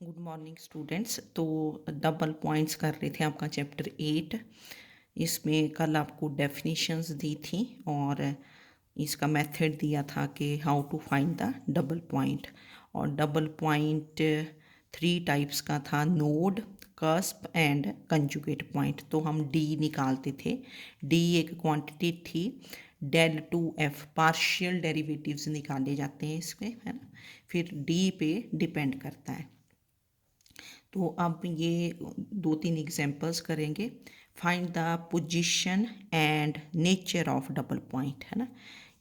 Good morning students. तो double points कर रहे थे आपका चैप्टर 8। इसमें कल आपको डेफिनेशंस दी थी और इसका मेथड दिया था कि how to find the double point. और डबल पॉइंट 3 टाइप्स का था, node, cusp and conjugate point. तो हम डी निकालते थे। डी एक क्वांटिटी थी। Del two F partial derivatives निकाले जाते हैं इसमें, है ना। फिर डी पे डिपेंड करता है। तो अब ये 2-3 एग्जांपल्स करेंगे। Find the position and nature of double point, है ना।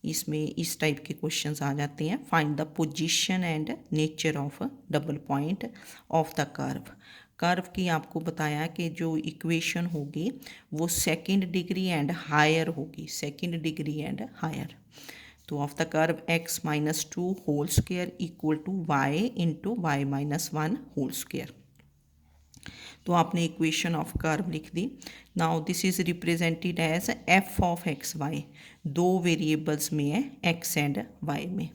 इसमें इस टाइप के क्वेश्चंस आ जाते हैं। Find the position and nature of double point of the curve. Curve की आपको बताया कि जो इक्वेशन होगी वो सेकंड डिग्री एंड हायर होगी, सेकंड डिग्री एंड हायर। तो of the curve x-2 whole square equal to y into y-1 whole square. तो आपने इक्वेशन ऑफ कर्व लिख दी। Now this is represented as F of X Y, दो variables में है X and Y में।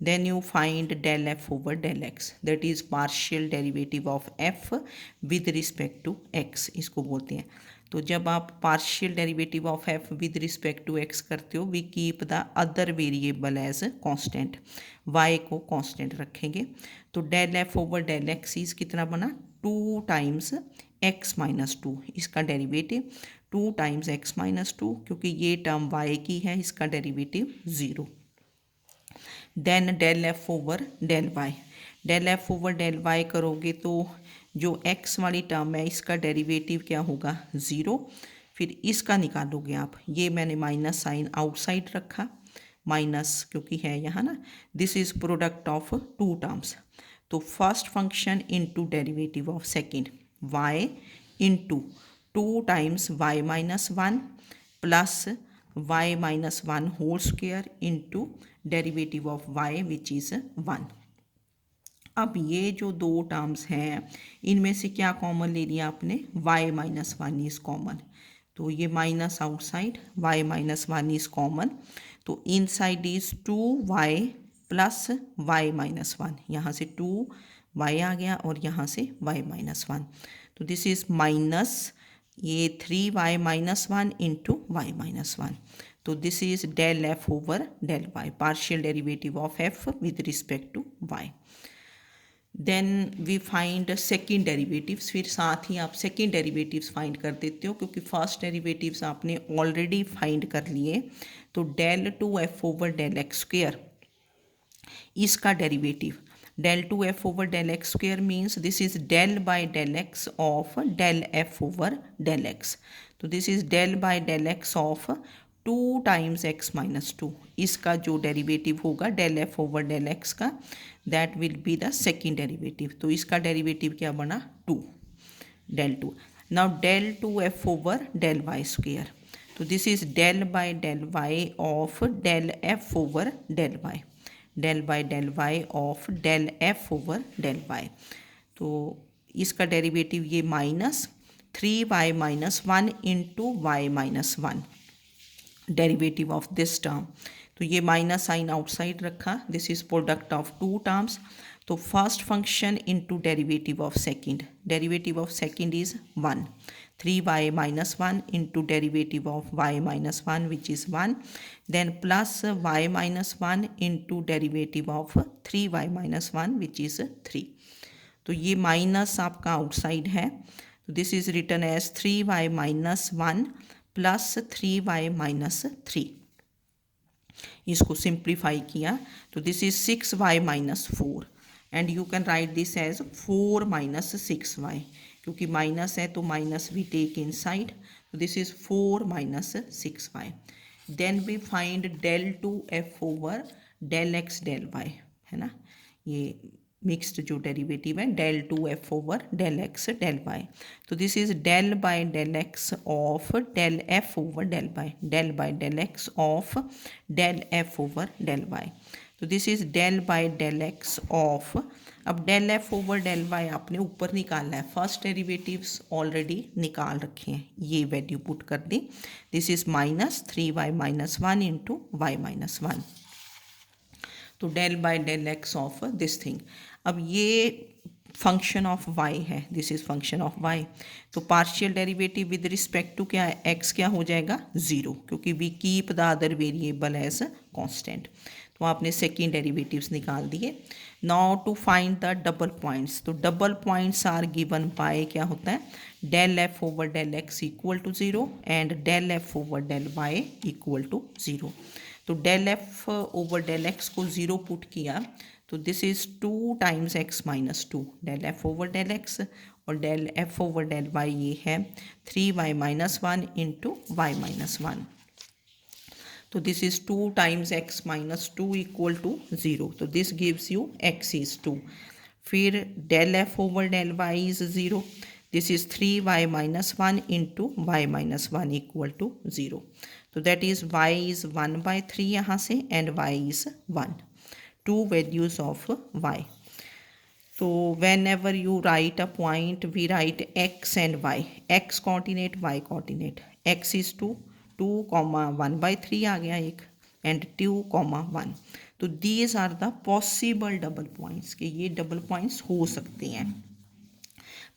Then you find del F over del X, that is partial derivative of F with respect to X, इसको बोलते हैं। तो जब आप partial derivative of F with respect to X करते हो, we keep the other variable as constant, Y को constant रखेंगे। तो del F over del X is कितना बना, 2 टाइम्स x-2, इसका डेरिवेटिव 2 टाइम्स x-2, क्योंकि ये टर्म y की है, इसका derivative 0। Then del F over del Y, del F over del Y करोगे तो जो x वाली टर्म है इसका डेरिवेटिव क्या होगा, 0। फिर इसका निकालोगे आप, ये मैंने माइनस साइन आउटसाइड रखा, माइनस क्योंकि है यहाँ ना। This is product of 2 terms. तो first function into derivative of second, y into 2 times y-1 plus y-1 whole square into derivative of y which is 1। अब ये जो 2 टर्म्स हैं इनमें से क्या कॉमन ले लिया आपने, y-1 इज़ कॉमन। तो ये minus outside, y-1 is common. तो inside is 2y plus y-1, यहाँ से 2y आ गया और यहाँ से y-1। तो दिस इज़ माइनस ये 3y-1 इंटू y-1। तो this is del F over del Y, partial derivative of F with respect to Y. Then we find second derivatives, फिर साथ ही आप सेकेंड डेरिवेटिव्स फाइंड कर देते हो क्योंकि फर्स्ट डेरिवेटिव्स आपने ऑलरेडी फाइंड कर लिए। तो del two F over del X square, इसका derivative del two F over del X square means this is del by del X of del F over del X. तो this is del by del X of 2 times x-2, इसका जो derivative होगा del F over del X का, that will be the second derivative. तो इसका derivative क्या बना, 2 del 2। Now del two F over del Y square, तो this is del by del Y of del F over del Y, del by del Y of del F over del Y. तो इसका derivative ये minus 3y-1 into y-1, derivative of this term. तो ये minus sign outside रखा, this is product of 2 terms. तो first function into derivative of second, derivative of second is 1, 3y-1 into derivative of y-1 which is 1, then plus y-1 into derivative of 3y-1 which is 3। तो ये minus आपका outside है, तो this is written as 3y-1 plus 3y-3। इसको simplify किया तो this is 6y-4 and you can write this as 4-6y, क्योंकि minus है तो माइनस भी टेक इनसाइड। तो this is 4-6y। Then we find del two F over del X del Y, है ना। ये मिक्स्ड जो डेरिवेटिव है del two F over del X del Y. तो this is del by del X of del F over del Y, del by del X of del F over del Y. तो this is del by del X of, अब del F over del Y आपने ऊपर निकालना है, first derivatives already निकाल रखे हैं, ये वैल्यू पुट कर दी। This is minus 3y-1 into y-1। तो del by del X of this thing. अब ये फंक्शन ऑफ वाई है, this is function of Y. तो partial derivative with respect to क्या है, एक्स क्या हो जाएगा, ज़ीरो, क्योंकि we keep the other variable as constant. तो आपने सेकेंड डेरिवेटिव्स निकाल दिए। Now to find the double points, तो double points are given by क्या होता है, del F over del x equal to zero and del F over del y equal to zero. तो del F over del x को zero put किया तो this is 2 times x minus 2, del F over del x, और del F over del y ये है 3y minus 1 into Y minus 1। तो this is 2 times x minus 2 equal to 0, तो this gives you x is 2। फिर del F over del Y is 0, this is 3y minus 1 into Y minus 1 equal to 0। तो that is y is 1/3 यहाँ से and y is 1, two values of y. So whenever you write a point, we write x and y, x coordinate, y coordinate, x is 2, 2 comma 1/3 आ गया एक, and 2 comma 1। तो these are the possible double points, कि ये double points हो सकते हैं,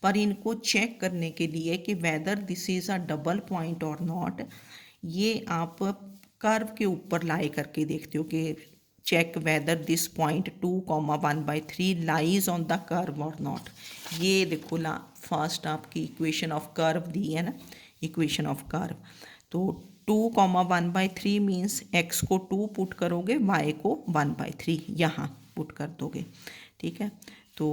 पर इनको चेक करने के लिए कि whether this is a double point or not, ये आप कर्व के ऊपर लाई करके देखते हो कि check whether this point 2, 1/3 lies on the curve or not। ये देखो ला फर्स्ट आपकी इक्वेशन ऑफ कर्व दी है ना, इक्वेशन ऑफ कर्व। तो 2, 1/3 मीन्स x को 2 पुट करोगे, y को 1/3 यहाँ पुट कर दोगे, ठीक है। तो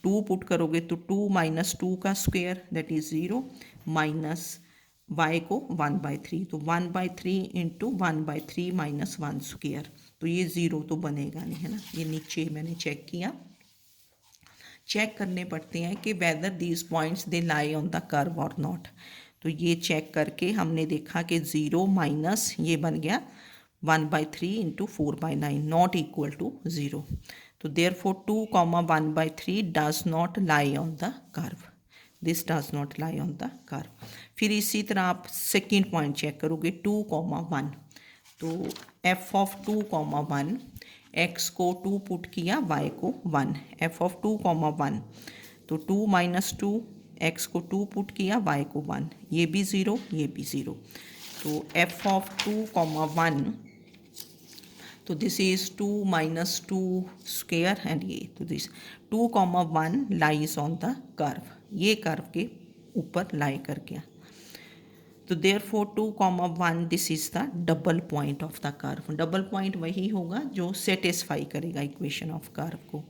2 पुट करोगे तो 2 माइनस 2 का square that is 0 minus y को 1/3, तो 1/3 इंटू 1/3 माइनस 1 स्क्वायर, तो ये 0 तो बनेगा नहीं, है ना। ये नीचे मैंने चेक किया, चेक करने पड़ते हैं कि whether these points they lie on the curve और नॉट। तो ये चेक करके हमने देखा कि 0 माइनस ये बन गया 1/3 इंटू 4/9 नॉट इक्वल टू 0। तो therefore 2, 1/3 does not lie on the curve, this does not lie on the curve. फिर इसी तरह आप सेकेंड पॉइंट चेक करोगे 2, 1, तो f ऑफ 2, 1, x को 2 पुट किया, y को 1, f ऑफ 2, 1, तो 2 माइनस 2, x को 2 पुट किया, y को 1, ये भी 0, ये भी 0। तो f ऑफ 2, 1, तो this is 2 minus 2 square and ये, तो this 2, 1 lies on the curve, ये कर्व के ऊपर लाई कर गया। तो therefore 2, 1 this is the double point of the curve. Double point वही होगा जो सेटिस्फाई करेगा इक्वेशन ऑफ कर्व को।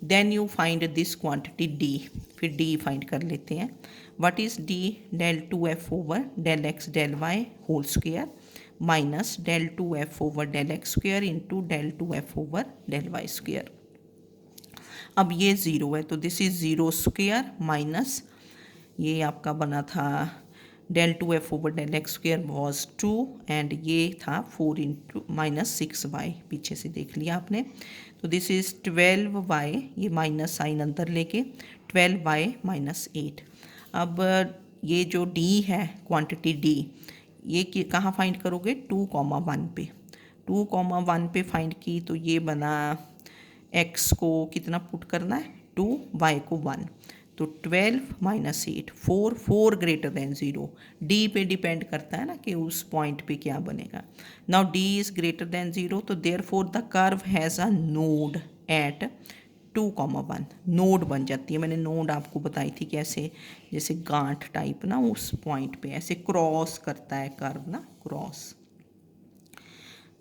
Then you find this quantity D, फिर डी फाइंड कर लेते हैं। What is D, del 2f over del X del Y whole square minus del 2f over del X square into del 2f over del Y square. अब ये zero है तो this is 0 square minus ये आपका बना था del 2f over del X square was 2 and ये था 4 इंटू माइनस 6y, पीछे से देख लिया आपने। तो दिस इज़ 12y, ये माइनस साइन अंदर लेके 12y माइनस 8। अब ये जो d है क्वांटिटी d, ये कहाँ फाइंड करोगे, 2, 1 पे, 2, 1 पे फाइंड की, तो ये बना x को कितना पुट करना है 2, y को 1, तो 12 माइनस 8, 4 ग्रेटर देन 0। d पे डिपेंड करता है ना कि उस पॉइंट पे क्या बनेगा। Now d is greater than 0, तो therefore the curve has a node eight 2, 1 node बन जाती है। मैंने नोड आपको बताई थी कैसे, जैसे गांठ टाइप ना, उस पॉइंट पे ऐसे क्रॉस करता है कर्व ना, क्रॉस।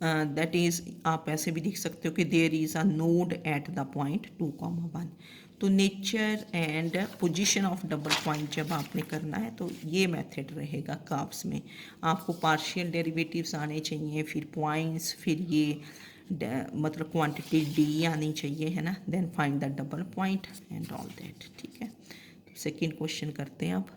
दैट इज़ आप ऐसे भी लिख सकते हो कि there is a node at the point 2, 1। तो nature and position of double point जब आपने करना है तो ये मेथड रहेगा कर्व्स में। आपको पार्शियल डेरिवेटिव्स आने चाहिए, फिर पॉइंट्स, फिर ये मतलब क्वांटिटी डी आनी चाहिए, है ना। Then find the double point and all that, ठीक है। तो सेकेंड क्वेश्चन करते हैं अब।